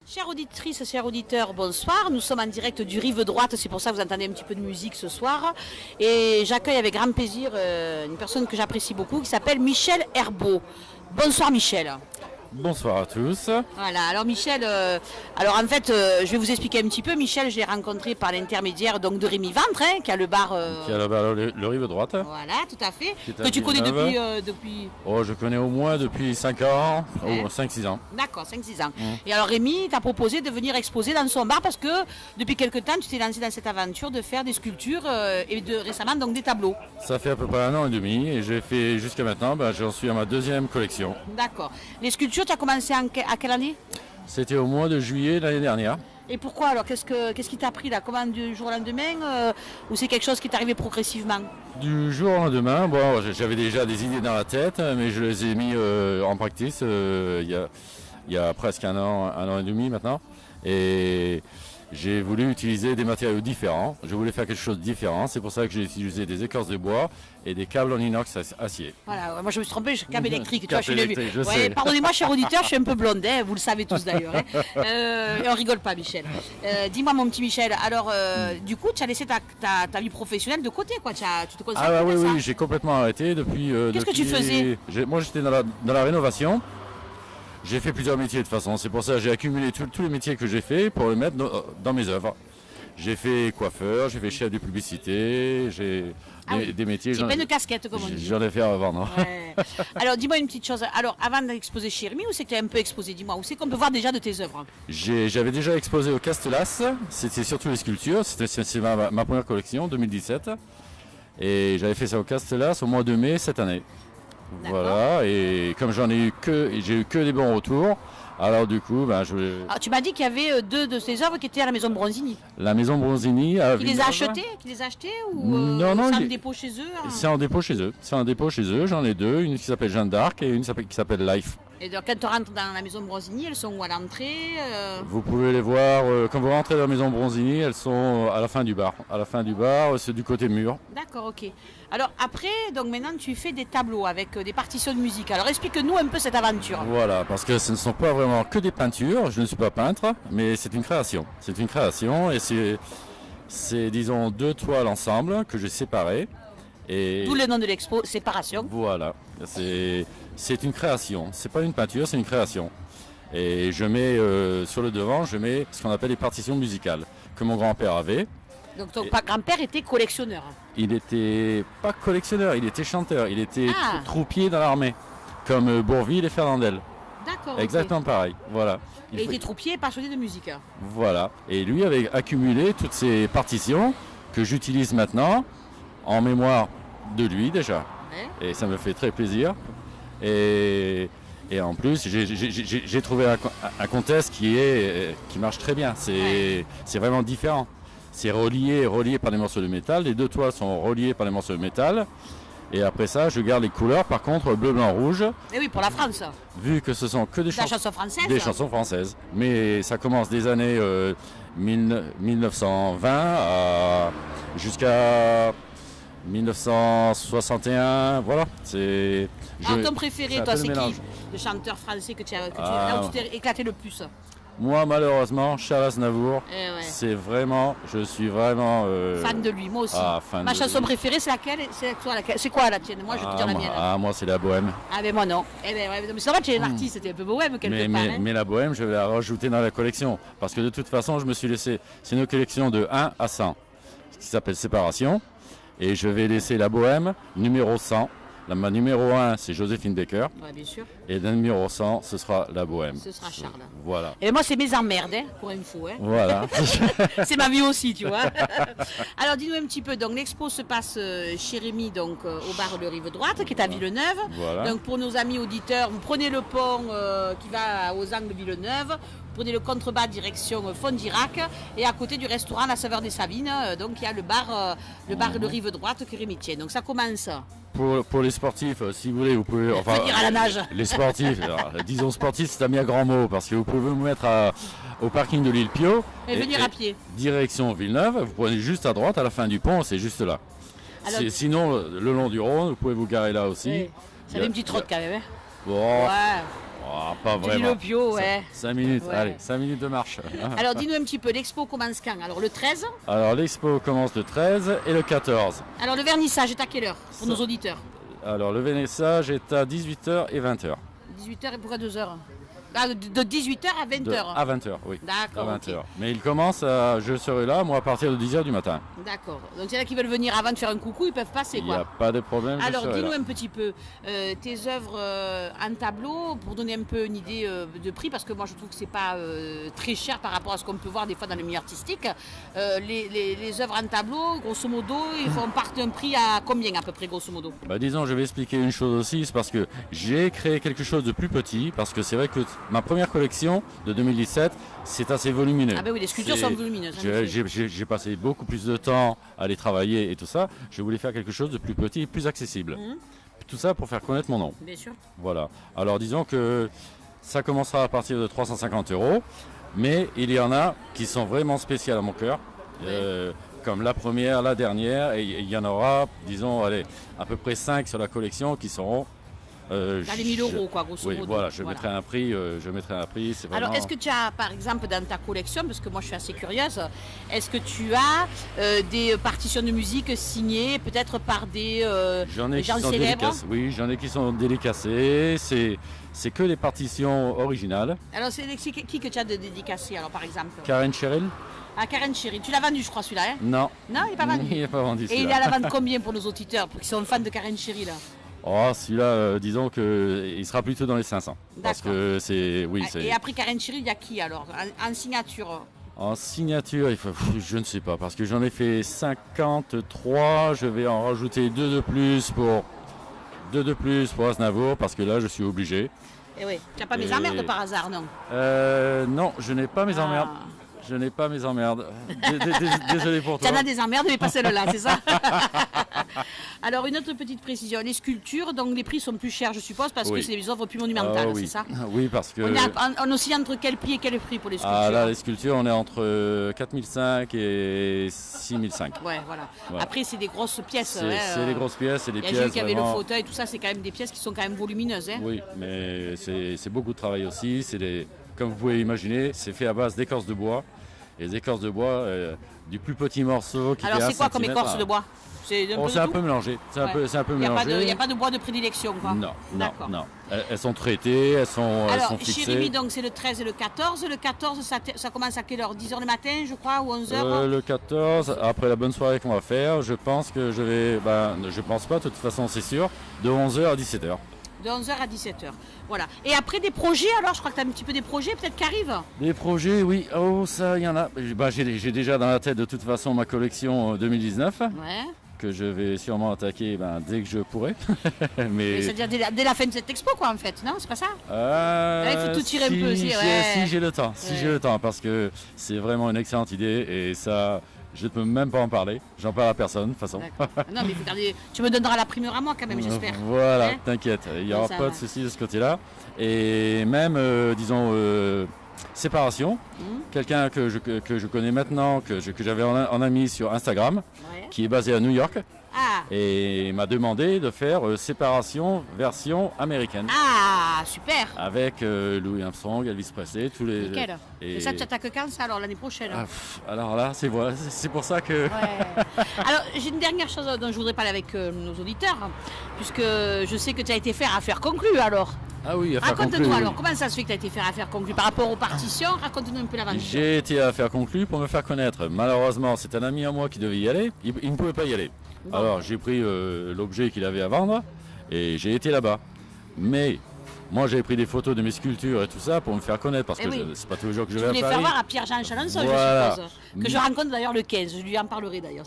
Chères auditrices, chers auditeurs, bonsoir. Nous sommes en direct du Rive Droite, c'est pour ça que vous entendez un petit peu de musique ce soir. Et j'accueille avec grand plaisir une personne que j'apprécie beaucoup qui s'appelle Michel Herbeau. Bonsoir Michel. Bonsoir à tous. Voilà, alors Michel, en fait, je vais vous expliquer un petit peu. Michel, je l'ai rencontré par l'intermédiaire donc, de Rémi Ventre, qui a le bar. Qui a le bar le Rive Droite. Voilà, tout à fait. Que tu connais depuis. Oh, je connais au moins depuis 5 ans, Ouais. 5-6 ans. D'accord, 5-6 ans. Et alors Rémi t'a proposé de venir exposer dans son bar parce que depuis quelque temps, tu t'es lancé dans cette aventure de faire des sculptures et récemment donc des tableaux. Ça fait à peu près 1 an et demi et j'ai fait jusqu'à maintenant, j'en suis à ma 2e collection. D'accord. Les sculptures, tu as commencé à quelle année? C'était au mois de juillet l'année dernière. Et pourquoi alors Qu'est-ce qui t'a pris là? Comment du jour au lendemain ou c'est quelque chose qui t'est arrivé progressivement? Du jour au lendemain, j'avais déjà des idées dans la tête, mais je les ai mis en practice il y a presque 1 an et demi maintenant. Et j'ai voulu utiliser des matériaux différents. Je voulais faire quelque chose de différent. C'est pour ça que j'ai utilisé des écorces de bois et des câbles en inox acier. Voilà, moi je me suis trompé, câble électrique. Câble électrique, je sais. Pardonnez-moi, cher auditeur, je suis un peu blonde, vous le savez tous d'ailleurs. Et on rigole pas, Michel. Dis-moi, mon petit Michel, alors du coup, tu as laissé ta vie professionnelle de côté, quoi. Tu te consacres à ça. Oui, j'ai complètement arrêté depuis. Qu'est-ce que tu faisais? Moi, j'étais dans la rénovation. J'ai fait plusieurs métiers de toute façon, c'est pour ça que j'ai accumulé tous les métiers que j'ai fait pour les mettre dans mes œuvres. J'ai fait coiffeur, j'ai fait chef de publicité, j'ai des métiers. J'ai plein de casquettes, comme on dit. J'en ai fait à vendre. Ouais. Alors dis-moi une petite chose, alors avant d'exposer chez Rémi, où c'est que tu as un peu exposé, dis-moi, où c'est qu'on peut voir déjà de tes œuvres? J'avais déjà exposé au Castelas, c'était surtout les sculptures, c'est ma première collection, 2017. Et j'avais fait ça au Castelas au mois de mai cette année. Voilà, et comme j'ai eu que des bons retours, alors du coup, Alors, tu m'as dit qu'il y avait 2 de ces œuvres qui étaient à la maison Bronzini. La maison Bronzini à Qui les a achetés ou Non, c'est en dépôt chez eux? C'est en dépôt chez eux. J'en ai 2, une qui s'appelle Jeanne d'Arc et une qui s'appelle Life. Et donc, quand tu rentres dans la maison Bronzini, elles sont où à l'entrée? Vous pouvez les voir, quand vous rentrez dans la maison Bronzini, elles sont à la fin du bar. À la fin du bar, c'est du côté mur. D'accord, ok. Alors après, donc maintenant tu fais des tableaux avec des partitions de musique. Alors explique-nous un peu cette aventure. Voilà, parce que ce ne sont pas vraiment que des peintures, je ne suis pas peintre, mais c'est une création. C'est une création et c'est disons 2 toiles ensemble que j'ai séparées. D'où le nom de l'expo, Séparation. Voilà, c'est une création, c'est pas une peinture, c'est une création. Et je mets sur le devant, je mets ce qu'on appelle les partitions musicales, que mon grand-père avait. Donc ton grand-père était collectionneur. Il n'était pas collectionneur, il était chanteur, il était Ah. troupier dans l'armée, comme Bourvil et Fernandel. D'accord. Exactement pareil, voilà. Il était troupier et passionné de musique. Voilà, et lui avait accumulé toutes ces partitions que j'utilise maintenant en mémoire de lui déjà. Ouais. Et ça me fait très plaisir. Et en plus, j'ai trouvé un contexte qui marche très bien. C'est vraiment différent. C'est relié par des morceaux de métal. Les 2 toiles sont reliées par des morceaux de métal. Et après ça, je garde les couleurs. Par contre, bleu, blanc, rouge. Et oui, pour la France. Vu que ce sont que des chansons françaises. Des chansons françaises. Mais ça commence des années 1920 jusqu'à 1961. Voilà. Alors ton préféré, toi, c'est qui? Le chanteur français là où tu t'es éclaté le plus? Moi, malheureusement, Charles Aznavour, Ouais. je suis vraiment fan de lui, moi aussi. Fan Ma de chanson lui. préférée, c'est laquelle? C'est quoi la tienne? Moi, je vais te dire la mienne. Moi, c'est la bohème. Ah, ben moi non. Eh ben, ouais, mais c'est vrai que tu es un artiste, c'était un peu bohème quelque part. Mais la bohème, je vais la rajouter dans la collection. Parce que de toute façon, je me suis laissé. C'est une collection de 1 à 100, ce qui s'appelle Séparation. Et je vais laisser la bohème numéro 100. Ma numéro 1, c'est Joséphine Baker. Ouais, bien sûr. Et le numéro 100, ce sera la bohème. Ce sera Charles. Voilà. Et moi, c'est mes emmerdes, pour info. Voilà. C'est ma vie aussi, tu vois. Alors, dis-nous un petit peu. Donc, l'expo se passe chez Rémi, donc au bar de Rive Droite, qui est à Villeneuve. Voilà. Donc, pour nos amis auditeurs, vous prenez le pont qui va aux angles Villeneuve. Vous prenez le contrebas direction Fondirac et à côté du restaurant La Saveur des Savines, donc il y a le bar de Rive Droite que Rémi tient. Donc ça commence. Pour les sportifs, si vous voulez, vous pouvez. Enfin, dire à la nage. Les sportifs, alors, disons sportifs, c'est un bien grand mot parce que vous pouvez vous mettre au parking de l'île Pio et venir à pied. Direction Villeneuve, vous prenez juste à droite à la fin du pont, c'est juste là. Alors, sinon, le long du Rhône, vous pouvez vous garer là aussi. Oui. Ça fait une petite trotte quand même. Hein. Bon, ouais. pas Tu dis vraiment. le bio, ouais. 5 minutes, Ouais. allez, 5 minutes de marche. Alors dis-nous un petit peu, l'expo commence quand? Alors le 13. Alors l'expo commence le 13 et le 14. Alors le vernissage est à quelle heure pour Ça- nos auditeurs? Alors le vernissage est à 18h et 20h. 18h et pourquoi 2h? Ah, de 18h à 20h. À 20h, oui. D'accord, À ok. 20h. Mais il commence je serai là, moi, à partir de 10h du matin. D'accord. Donc c'est là qui veulent venir avant de faire un coucou, ils peuvent passer Il n'y a quoi. pas de problème, je Alors serai dis-nous là. un petit peu tes œuvres en tableau pour donner un peu une idée de prix parce que moi je trouve que c'est pas très cher par rapport à ce qu'on peut voir des fois dans le milieu artistique. Les œuvres en tableau, grosso modo, on part d'un prix à combien à peu près grosso modo? Bah, disons, je vais expliquer une chose aussi, c'est parce que j'ai créé quelque chose de plus petit, parce que c'est vrai que ma première collection de 2017, c'est assez volumineux. Ah ben oui, les sculptures C'est- sont volumineuses. en effet. J'ai passé beaucoup plus de temps à les travailler et tout ça. Je voulais faire quelque chose de plus petit et plus accessible. Mhm. Tout ça pour faire connaître mon nom. Bien sûr. Voilà. Alors disons que ça commencera à partir de 350 €, mais il y en a qui sont vraiment spéciales à mon cœur. Comme la première, la dernière, et il y en aura, disons, allez, à peu près 5 sur la collection qui seront. Dans les 1000 euros quoi grosso Oui, modo. voilà, je mettrai un prix. C'est vraiment. Alors, est-ce que tu as, par exemple, dans ta collection, parce que moi je suis assez curieuse, est-ce que tu as des partitions de musique signées peut-être par des J'en ai qui gens sont célèbres? dédicacés. Oui, j'en ai qui sont dédicacés. C'est que les partitions originales. Alors, c'est qui que tu as de dédicacé, alors par exemple? Karen Cheryl? Ah, Karen Cheryl. Tu l'as vendu, je crois, celui-là, hein? Non. Non, il n'est pas vendu. Il n'est pas vendu. Et il est celui-là. à la vente combien pour nos auditeurs, pour qui sont fans de Karen Cheryl? Oh, celui-là, disons qu'il sera plutôt dans les 500. Parce D'accord. que c'est. Oui, Ah, c'est. et après Karen Cheryl, il y a qui alors en signature? En signature, je ne sais pas, parce que j'en ai fait 53. Je vais en rajouter 2 de plus pour Aznavour, parce que là, je suis obligé. Eh oui, tu n'as pas mes Et- emmerdes par hasard, non? Non, je n'ai pas mes emmerdes. Ah. Je n'ai pas mes emmerdes. Désolé pour Tu toi. en as des emmerdes, mais pas celle-là, c'est ça? Alors, une autre petite précision. Les sculptures, donc les prix sont plus chers, je suppose, parce Oui. que c'est des œuvres plus monumentales, Ah oui. c'est ça? Oui, parce que. On oscille entre quel prix et quel prix pour les sculptures? Ah là, les sculptures, on est entre 4005 et 6005. Ouais, voilà. Voilà. Après, c'est des grosses pièces. C'est des grosses pièces, c'est des Il y a pièces. Jules qui avait le vraiment- fauteuil, tout ça, c'est quand même des pièces qui sont quand même volumineuses. Hein. Oui, mais c'est beaucoup de travail aussi. Comme vous pouvez imaginer, c'est fait à base d'écorce de bois. Et les écorces de bois, du plus petit morceau qui Alors, fait c'est quoi comme 1 écorce centimètre, de bois? C'est un peu de C'est un tout. peu mélangé. C'est un peu Il n'y a, mélangé. pas de bois de prédilection, quoi. Non, non, D'accord. non. Elles sont traitées, elles sont Alors, fixées. Chérémy, donc c'est le 13 et le 14. Le 14, ça commence à quelle heure? 10h le matin, je crois, ou 11h? Le 14, après la bonne soirée qu'on va faire, je pense que je vais. Je pense pas, de toute façon, c'est sûr, de 11h à 17h. De 11h à 17h. Voilà. Et après des projets, alors, je crois que tu as un petit peu des projets peut-être qui arrivent. Des projets, oui. Oh, ça, il y en a. J'ai déjà dans la tête, de toute façon, ma collection 2019, Ouais. que je vais sûrement attaquer dès que je pourrai. Mais. C'est-à-dire dès la fin de cette expo, quoi, en fait. Non, c'est pas ça? il faut tout tirer un si peu aussi, ouais. Si j'ai le temps, Ouais. j'ai le temps, parce que c'est vraiment une excellente idée et ça, je ne peux même pas en parler. J'en parle à personne, de toute façon. D'accord. Non, mais il faut garder. Tu me donneras la primeur à moi, quand même, j'espère. Voilà, Hein t'inquiète, il n'y Donc aura ça pas va. de souci de ce côté-là. Et même, disons, séparation, quelqu'un que je connais maintenant, que j'avais en ami sur Instagram, Ouais. qui est basé à New York, Ah. et m'a demandé de faire séparation version américaine. Ah, super. Avec Louis Armstrong, Elvis Presley, tous les. Nickel. Et Et ça, tu attaques quand, ça, alors, l'année prochaine? Alors là, c'est pour ça que. Ouais. Alors, j'ai une dernière chose dont je voudrais parler avec nos auditeurs, puisque je sais que tu as été faire affaire conclue, alors. Ah oui, affaire Raconte-nous conclue, alors, oui. comment ça se fait que tu as été faire affaire conclue par rapport aux partitions? Raconte-nous un peu l'aventure. J'ai été à affaire conclue pour me faire connaître. Malheureusement, c'est un ami à moi qui devait y aller. Il ne pouvait pas y aller. Bon. Alors j'ai pris l'objet qu'il avait à vendre et j'ai été là-bas. Mais moi, j'ai pris des photos de mes sculptures et tout ça pour me faire connaître parce Eh que oui. c'est pas tous les jours que je Je vais à voulais Paris. faire voir à Pierre-Jean Chalençon, Voilà. je suppose. Que je rencontre d'ailleurs le 15, je lui en parlerai d'ailleurs.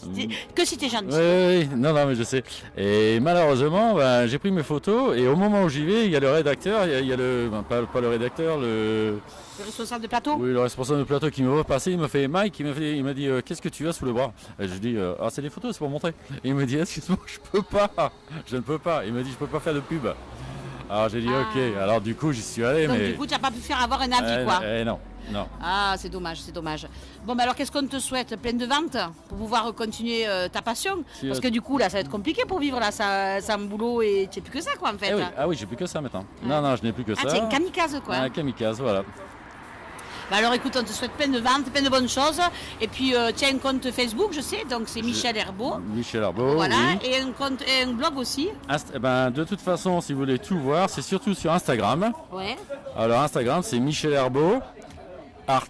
Que si t'es gentil. Oui, non, mais je sais. Et malheureusement, j'ai pris mes photos et au moment où j'y vais, il y a le rédacteur, il y a le. Pas le rédacteur, le. Le responsable de plateau. Oui, le responsable de plateau qui me voit passer, il me fait Mike, il m'a dit qu'est-ce que tu as sous le bras? Et je dis c'est des photos, c'est pour montrer. Et il me dit excuse-moi, je ne peux pas. Il me dit je peux pas faire de pub. Alors j'ai dit ok, alors du coup j'y suis allé, Donc mais... du coup, tu n'as pas pu faire avoir un avis, quoi. Non, non. Ah, c'est dommage, c'est dommage. Bon, bah alors qu'est-ce qu'on te souhaite? Plein de ventes pour pouvoir continuer ta passion? Parce que du coup, là, ça va être compliqué pour vivre là, sans boulot et tu n'as plus que ça, quoi, en fait. Oui. Ah oui, j'ai plus que ça maintenant. Non, non, je n'ai plus que ça. Ah, t'es un kamikaze, quoi. Un kamikaze, voilà. Bah alors écoute, on te souhaite plein de ventes, plein de bonnes choses. Et puis tu as un compte Facebook, je sais, donc c'est Michel Herbeau. Michel Herbeau, Voilà, oui. et un blog aussi. De toute façon, si vous voulez tout voir, c'est surtout sur Instagram. Ouais. Alors Instagram, c'est Michel Herbeau Art.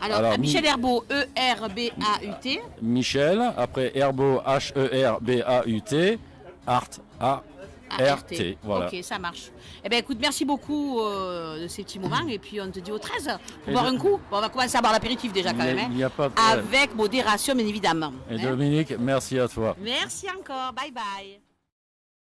Alors Michel Herbeau, E-R-B-A-U-T. Michel, après Herbeau, H-E-R-B-A-U-T, Art, A-R-T. Voilà. Ok, ça marche. Eh bien écoute, merci beaucoup de ces petits moments et puis on te dit au 13 pour Et boire de- un coup. Bon, on va commencer à boire l'apéritif déjà quand même. Il n'y a pas de... Avec modération bien évidemment. Et Hein. Dominique, merci à toi. Merci encore, bye bye.